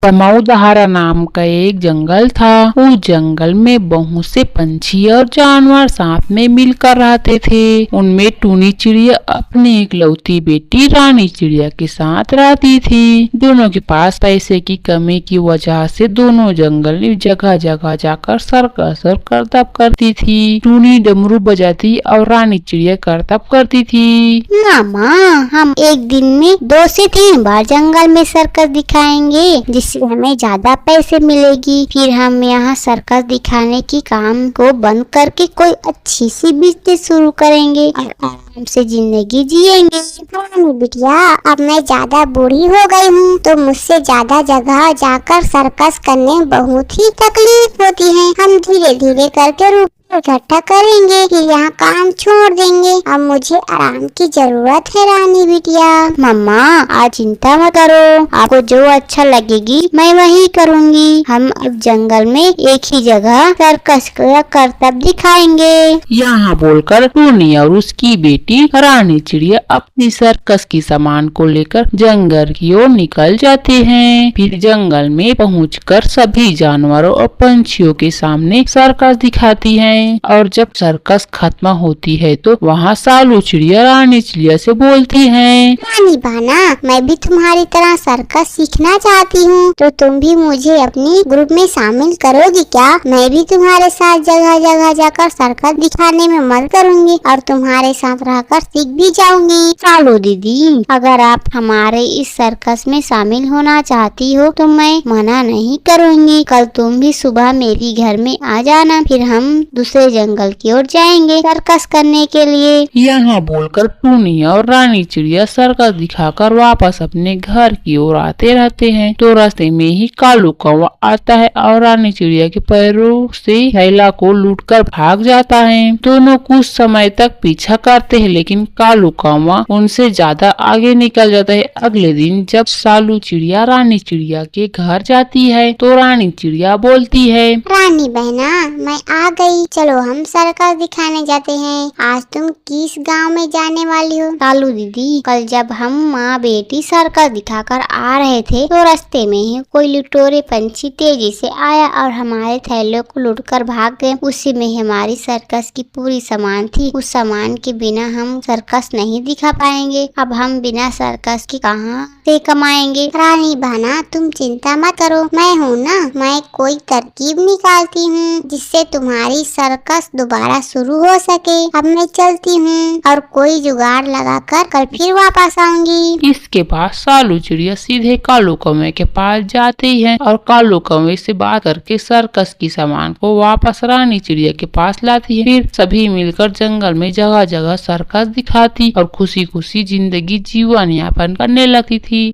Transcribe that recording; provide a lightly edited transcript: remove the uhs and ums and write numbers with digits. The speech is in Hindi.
दमाउदहारा नाम का एक जंगल था। उस जंगल में बहुत से पंछी और जानवर साथ में मिलकर रहते थे। उनमें टूनी चिड़िया अपनी इकलौती बेटी रानी चिड़िया के साथ रहती थी। दोनों के पास पैसे की कमी की वजह से दोनों जंगल में जगह जगह जाकर सर्कस और करतब करती थी। टूनी डमरू बजाती और रानी चिड़िया करतब करती थी। मामा, हम एक दिन में 2 से 3 बार जंगल में सर्कस दिखाएंगे, जिससे हमें ज्यादा पैसे मिलेगी। फिर हम यहाँ सर्कस दिखाने की काम को बंद करके कोई अच्छी सी बिजनेस शुरू करेंगे और आराम से जिंदगी जिएंगे। रानी बिटिया, अब मैं ज्यादा बूढ़ी हो गई हूँ, तो मुझसे ज्यादा जगह जाकर सर्कस करने में बहुत ही तकलीफ होती है। हम धीरे धीरे करके रुपये इकट्ठा करेंगे, फिर यहाँ काम छोड़ देंगे। अब मुझे आराम की जरूरत है रानी बिटिया। मम्मा, आज चिंता मत करो, आपको जो अच्छा लगेगी मैं वही करूँगी। हम अब जंगल में एक ही जगह सर्कस का करतब दिखाएंगे। यहाँ बोलकर टूनी और उसकी बेटी रानी चिड़िया अपनी सर्कस की सामान को लेकर जंगल की ओर निकल जाते हैं। फिर जंगल में पहुंचकर सभी जानवरों और पंछियों के सामने सर्कस दिखाती हैं। और जब सर्कस खत्म होती है तो वहाँ सालू चिड़िया रानी चिड़िया से बोलती है, रानी बाना, मैं भी तुम्हारी तरह सर्कस सीखना चाहती हूँ, तो तुम भी मुझे अपनी ग्रुप में शामिल करोगी क्या? मैं भी तुम्हारे साथ जगह जगह जाकर सर्कस दिखाने में मदद करूँगी और तुम्हारे साथ रहकर सीख भी जाऊंगी। सालू दीदी, अगर आप हमारे इस सर्कस में शामिल होना चाहती हो तो मैं मना नहीं करूँगी। कल तुम भी सुबह मेरी घर में आ जाना, फिर हम दूसरे जंगल की ओर जाएंगे सर्कस करने के लिए। यहाँ बोलकर टूनी और रानी चिड़िया सर्कस दिखाकर वापस अपने घर की ओर आते रहते हैं। तो रास्ते में ही कालू कौवा आता है और रानी चिड़िया के पैरों से थैला को लूटकर भाग जाता है। दोनों कुछ समय तक पीछा करते हैं, लेकिन कालू कौवा उनसे ज्यादा आगे निकल जाता है। अगले दिन जब सालू चिड़िया रानी चिड़िया के घर जाती है तो रानी चिड़िया बोलती है, रानी बहना, मैं आ गई, चलो हम सर्कस दिखाने जाते हैं। आज तुम किस गांव में जाने वाली हो? सालू दीदी, कल जब हम माँ बेटी सर्कस दिखाकर आ रहे थे तो रास्ते में ही कोई लुटेरे पंछी तेजी से आया और हमारे थैलों को लूटकर भाग गए। उसी में हमारी सर्कस की पूरी सामान थी। उस सामान के बिना हम सर्कस नहीं दिखा पाएंगे। अब हम बिना सर्कस के कहाँ से कमाएंगे? रानी बहना, तुम चिंता मत करो, मैं हूँ ना, मैं कोई तरकीब निकालती हूँ जिससे तुम्हारी सर्कस दोबारा शुरू हो सके। अब मैं चलती हूँ और कोई जुगाड़ लगाकर कल फिर वापस आऊंगी। इसके बाद सालू चिड़िया सीधे कालू कौवे के पास जाती है और कालू कौवे से बात करके सर्कस की सामान को वापस रानी चिड़िया के पास लाती है। फिर सभी मिलकर जंगल में जगह जगह सर्कस दिखाती और खुशी खुशी जिंदगी जीवन यापन करने लगती थी।